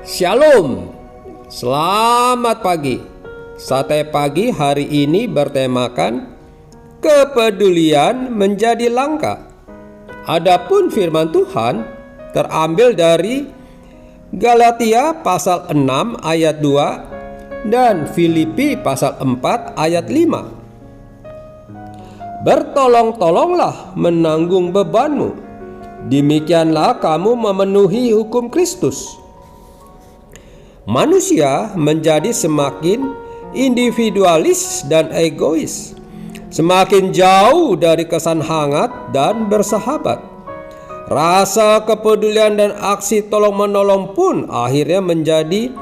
Shalom, selamat pagi. Sate pagi hari ini bertemakan kepedulian menjadi langka. Adapun firman Tuhan terambil dari Galatia pasal 6 ayat 2 dan Filipi pasal 4 ayat 5. Bertolong-tolonglah menanggung bebanmu, demikianlah kamu memenuhi hukum Kristus. Manusia menjadi semakin individualis dan egois, semakin jauh dari kesan hangat dan bersahabat. Rasa kepedulian dan aksi tolong-menolong pun akhirnya menjadi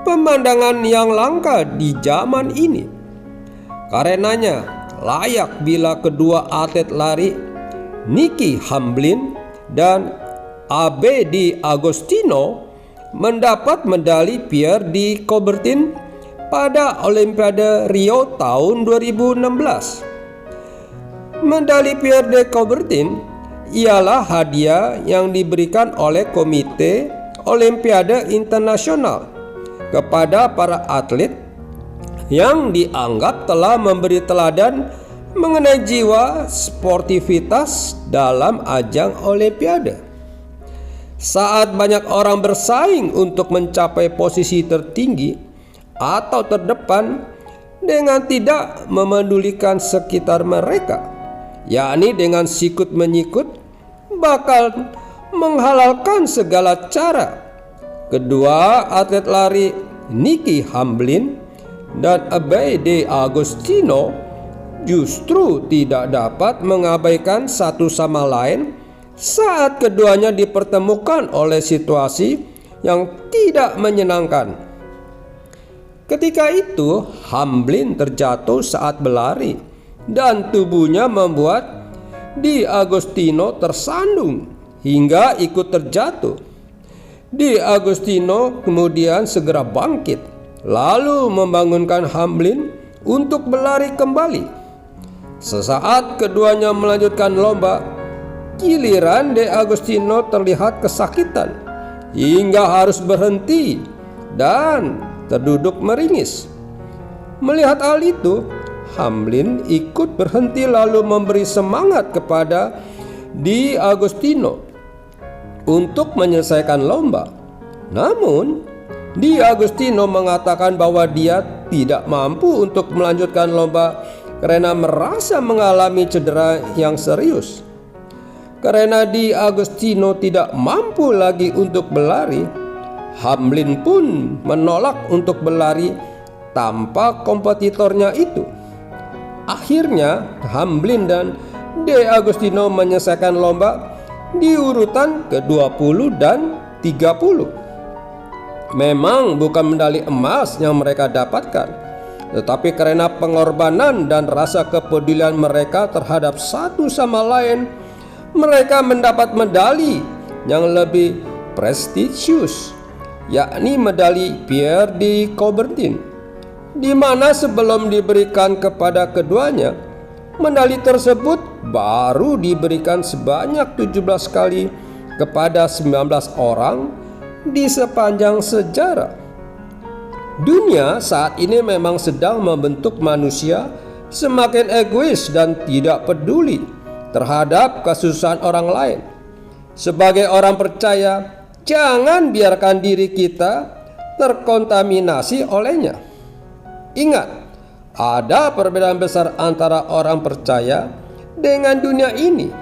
pemandangan yang langka di zaman ini. Karenanya layak bila kedua atlet lari Nicky Hamblin dan Abe D'Agostino mendapat medali Pierre de Coubertin pada Olimpiade Rio tahun 2016. Medali Pierre de Coubertin ialah hadiah yang diberikan oleh Komite Olimpiade Internasional kepada para atlet yang dianggap telah memberi teladan mengenai jiwa sportivitas dalam ajang Olimpiade. Saat banyak orang bersaing untuk mencapai posisi tertinggi atau terdepan dengan tidak memedulikan sekitar mereka, yakni dengan sikut-menyikut, bakal menghalalkan segala cara. Kedua atlet lari Nicky Hamblin dan Abe D'Agostino justru tidak dapat mengabaikan satu sama lain saat keduanya dipertemukan oleh situasi yang tidak menyenangkan. Ketika itu, Hamblin terjatuh saat berlari dan tubuhnya membuat D'Agostino tersandung hingga ikut terjatuh. D'Agostino kemudian segera bangkit, lalu membangunkan Hamblin untuk berlari kembali. Sesaat keduanya melanjutkan lomba, giliran D'Agostino terlihat kesakitan hingga harus berhenti dan terduduk meringis. Melihat hal itu, Hamblin ikut berhenti lalu memberi semangat kepada D'Agostino untuk menyelesaikan lomba. Namun, D'Agostino mengatakan bahwa dia tidak mampu untuk melanjutkan lomba karena merasa mengalami cedera yang serius. Karena D'Agostino tidak mampu lagi untuk berlari, Hamblin pun menolak untuk berlari tanpa kompetitornya itu. Akhirnya Hamblin dan D'Agostino menyelesaikan lomba di urutan ke-20 dan 30. Memang bukan medali emas yang mereka dapatkan, tetapi karena pengorbanan dan rasa kepedulian mereka terhadap satu sama lain, mereka mendapat medali yang lebih prestisius, yakni medali Pierre de Coubertin, di mana sebelum diberikan kepada keduanya, medali tersebut baru diberikan sebanyak 17 kali kepada 19 orang di sepanjang sejarah. Dunia saat ini memang sedang membentuk manusia semakin egois dan tidak peduli terhadap kesusahan orang lain. Sebagai orang percaya, jangan biarkan diri kita terkontaminasi olehnya. Ingat, ada perbedaan besar antara orang percaya dengan dunia ini.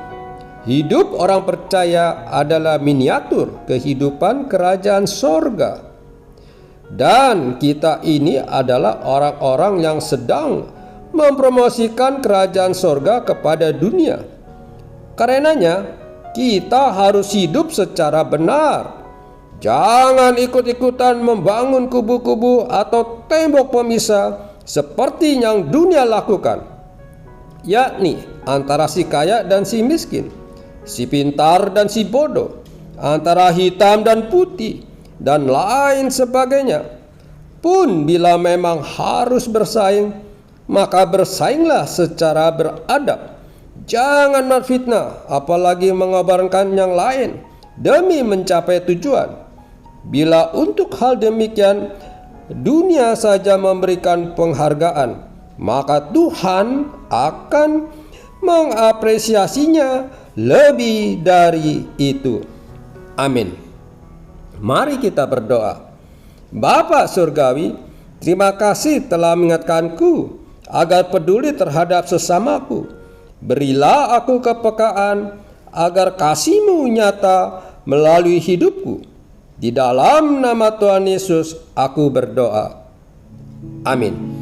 Hidup orang percaya adalah miniatur kehidupan kerajaan sorga, dan kita ini adalah orang-orang yang sedang mempromosikan kerajaan sorga kepada dunia. Karenanya, kita harus hidup secara benar. Jangan ikut-ikutan membangun kubu-kubu atau tembok pemisah seperti yang dunia lakukan, yakni antara si kaya dan si miskin, si pintar dan si bodoh, antara hitam dan putih, dan lain sebagainya. Pun bila memang harus bersaing, maka bersainglah secara beradab. Jangan memfitnah, apalagi mengobarkan yang lain demi mencapai tujuan. Bila untuk hal demikian dunia saja memberikan penghargaan, maka Tuhan akan mengapresiasinya lebih dari itu. Amin. Mari kita berdoa. Bapa Surgawi, terima kasih telah mengingatkanku agar peduli terhadap sesamaku. Berilah aku kepekaan agar kasih-Mu nyata melalui hidupku. Di dalam nama Tuhan Yesus aku berdoa. Amin.